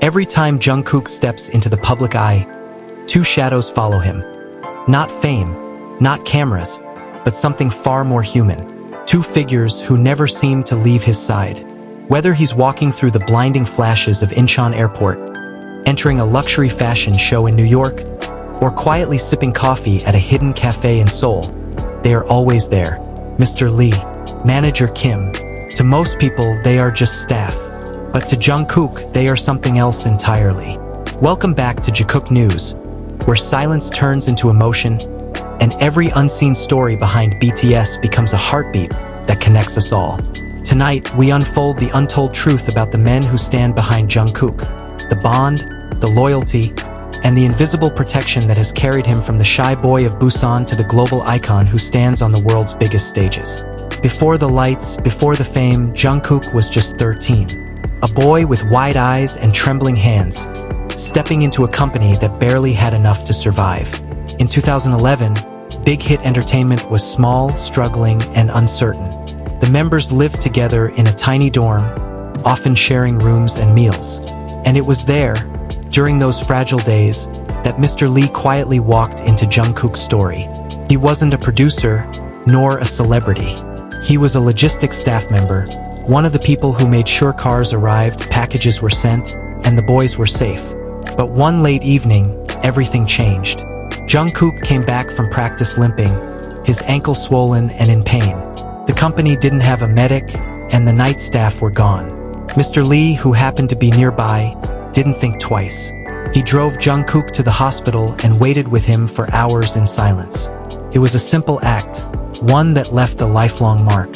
Every time Jungkook steps into the public eye, two shadows follow him. Not fame, not cameras, but something far more human. Two figures who never seem to leave his side. Whether he's walking through the blinding flashes of Incheon Airport, entering a luxury fashion show in New York, or quietly sipping coffee at a hidden cafe in Seoul, they are always there. Mr. Lee, Manager Kim. To most people, they are just staff. But to Jungkook, they are something else entirely. Welcome back to Jikook News, where silence turns into emotion, and every unseen story behind BTS becomes a heartbeat that connects us all. Tonight, we unfold the untold truth about the men who stand behind Jungkook, the bond, the loyalty, and the invisible protection that has carried him from the shy boy of Busan to the global icon who stands on the world's biggest stages. Before the lights, before the fame, Jungkook was just 13. A boy with wide eyes and trembling hands, stepping into a company that barely had enough to survive. In 2011, Big Hit Entertainment was small, struggling, and uncertain. The members lived together in a tiny dorm, often sharing rooms and meals. And it was there, during those fragile days, that Mr. Lee quietly walked into Jungkook's story. He wasn't a producer, nor a celebrity. He was a logistics staff member, one of the people who made sure cars arrived, packages were sent, and the boys were safe. But one late evening, everything changed. Jungkook came back from practice limping, his ankle swollen and in pain. The company didn't have a medic, and the night staff were gone. Mr. Lee, who happened to be nearby, didn't think twice. He drove Jungkook to the hospital and waited with him for hours in silence. It was a simple act, one that left a lifelong mark.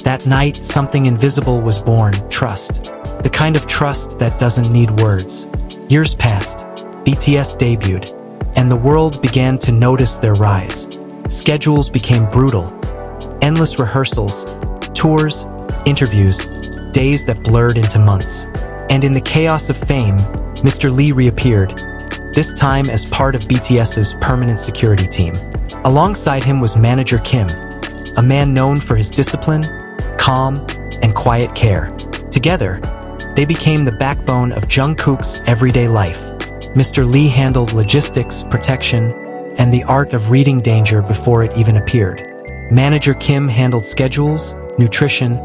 That night, something invisible was born, trust. The kind of trust that doesn't need words. Years passed, BTS debuted, and the world began to notice their rise. Schedules became brutal. Endless rehearsals, tours, interviews, days that blurred into months. And in the chaos of fame, Mr. Lee reappeared, this time as part of BTS's permanent security team. Alongside him was Manager Kim, a man known for his discipline, calm, and quiet care. Together, they became the backbone of Jungkook's everyday life. Mr. Lee handled logistics, protection, and the art of reading danger before it even appeared. Manager Kim handled schedules, nutrition,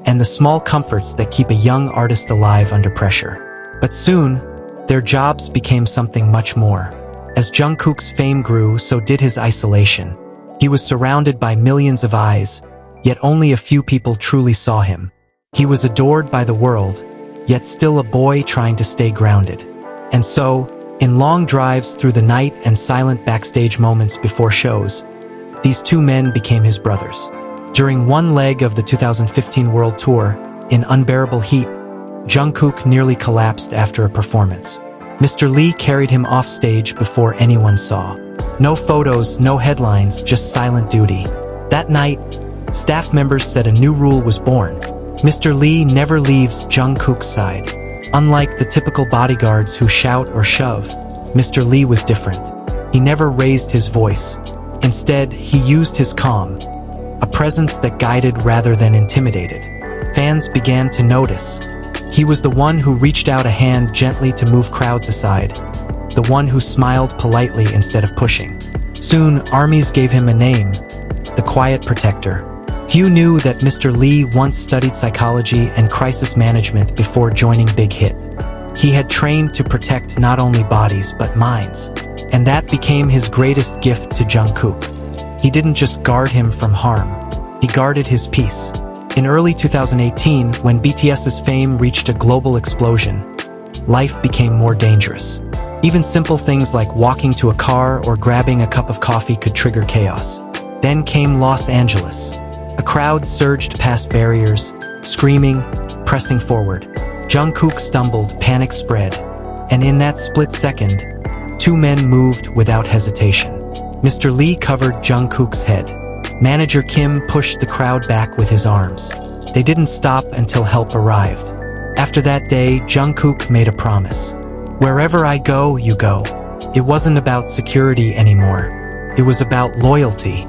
and the small comforts that keep a young artist alive under pressure. But soon, their jobs became something much more. As Jungkook's fame grew, so did his isolation. He was surrounded by millions of eyes, yet only a few people truly saw him. He was adored by the world, yet still a boy trying to stay grounded. And so, in long drives through the night and silent backstage moments before shows, these two men became his brothers. During one leg of the 2015 World Tour, in unbearable heat, Jungkook nearly collapsed after a performance. Mr. Lee carried him off stage before anyone saw. No photos, no headlines, just silent duty. That night, staff members said a new rule was born. Mr. Lee never leaves Jungkook's side. Unlike the typical bodyguards who shout or shove, Mr. Lee was different. He never raised his voice. Instead, he used his calm, a presence that guided rather than intimidated. Fans began to notice. He was the one who reached out a hand gently to move crowds aside, the one who smiled politely instead of pushing. Soon, armies gave him a name, the Quiet Protector. Few knew that Mr. Lee once studied psychology and crisis management before joining Big Hit. He had trained to protect not only bodies but minds, and that became his greatest gift to Jungkook. He didn't just guard him from harm, he guarded his peace. In early 2018, when BTS's fame reached a global explosion, life became more dangerous. Even simple things like walking to a car or grabbing a cup of coffee could trigger chaos. Then came Los Angeles. A crowd surged past barriers, screaming, pressing forward. Jungkook stumbled, panic spread, and in that split second, two men moved without hesitation. Mr. Lee covered Jungkook's head. Manager Kim pushed the crowd back with his arms. They didn't stop until help arrived. After that day, Jungkook made a promise. Wherever I go, you go. It wasn't about security anymore. It was about loyalty.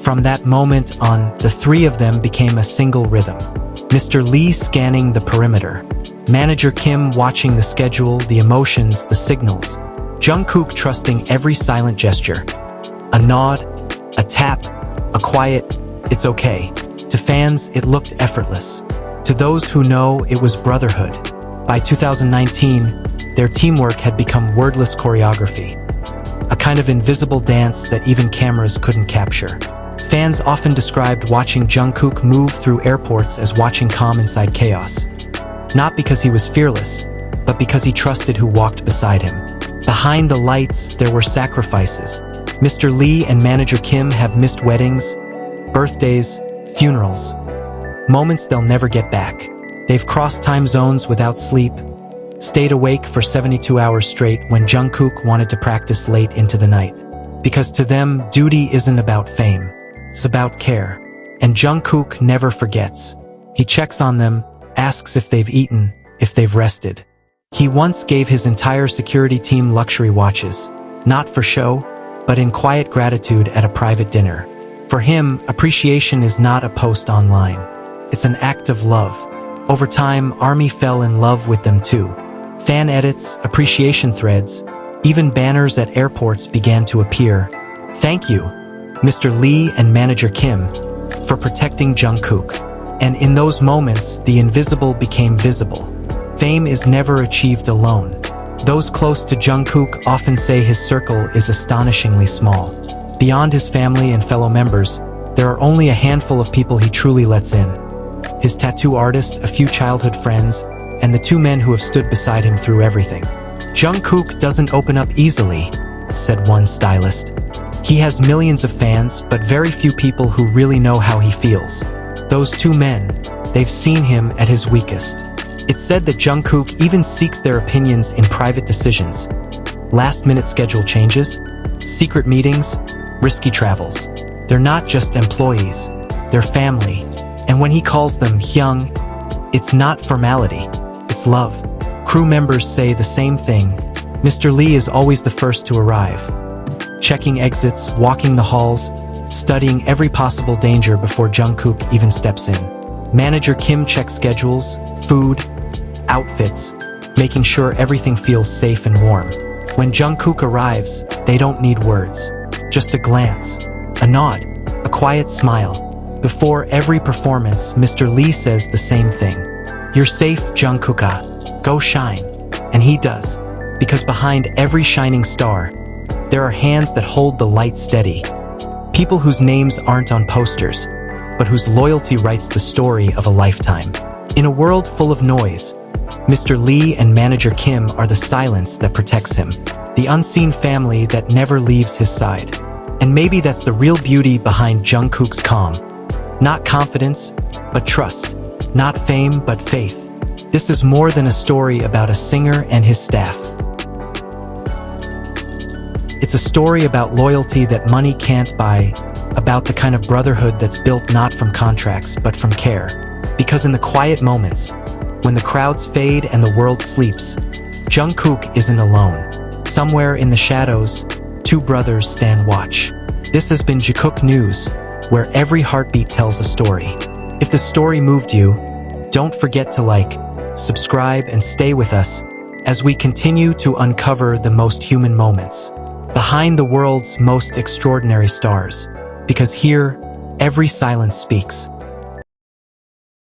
From that moment on, the three of them became a single rhythm. Mr. Lee scanning the perimeter. Manager Kim watching the schedule, the emotions, the signals. Jungkook trusting every silent gesture. A nod, a tap, a quiet, "It's okay." To fans, it looked effortless. To those who know, it was brotherhood. By 2019, their teamwork had become wordless choreography. A kind of invisible dance that even cameras couldn't capture. Fans often described watching Jungkook move through airports as watching calm inside chaos. Not because he was fearless, but because he trusted who walked beside him. Behind the lights, there were sacrifices. Mr. Lee and Manager Kim have missed weddings, birthdays, funerals. Moments they'll never get back. They've crossed time zones without sleep, stayed awake for 72 hours straight when Jungkook wanted to practice late into the night. Because to them, duty isn't about fame. It's about care. And Jungkook never forgets. He checks on them, asks if they've eaten, if they've rested. He once gave his entire security team luxury watches, not for show, but in quiet gratitude at a private dinner. For him, appreciation is not a post online. It's an act of love. Over time, ARMY fell in love with them too. Fan edits, appreciation threads, even banners at airports began to appear. Thank you, Mr. Lee and Manager Kim, for protecting Jungkook. And in those moments, the invisible became visible. Fame is never achieved alone. Those close to Jungkook often say his circle is astonishingly small. Beyond his family and fellow members, there are only a handful of people he truly lets in. His tattoo artist, a few childhood friends, and the two men who have stood beside him through everything. Jungkook doesn't open up easily, said one stylist. He has millions of fans, but very few people who really know how he feels. Those two men, they've seen him at his weakest. It's said that Jungkook even seeks their opinions in private decisions. Last-minute schedule changes, secret meetings, risky travels. They're not just employees, they're family. And when he calls them Hyung, it's not formality, it's love. Crew members say the same thing. Mr. Lee is always the first to arrive. Checking exits, walking the halls, studying every possible danger before Jungkook even steps in. Manager Kim checks schedules, food, outfits, making sure everything feels safe and warm. When Jungkook arrives, they don't need words. Just a glance, a nod, a quiet smile. Before every performance, Mr. Lee says the same thing. "You're safe, Jungkooka. Go shine." And he does, because behind every shining star, there are hands that hold the light steady. People whose names aren't on posters, but whose loyalty writes the story of a lifetime. In a world full of noise, Mr. Lee and Manager Kim are the silence that protects him, the unseen family that never leaves his side. And maybe that's the real beauty behind Jungkook's calm. Not confidence, but trust. Not fame, but faith. This is more than a story about a singer and his staff. It's a story about loyalty that money can't buy, about the kind of brotherhood that's built not from contracts, but from care. Because in the quiet moments, when the crowds fade and the world sleeps, Jungkook isn't alone. Somewhere in the shadows, two brothers stand watch. This has been Jikook News, where every heartbeat tells a story. If the story moved you, don't forget to like, subscribe, and stay with us as we continue to uncover the most human moments behind the world's most extraordinary stars. Because here, every silence speaks.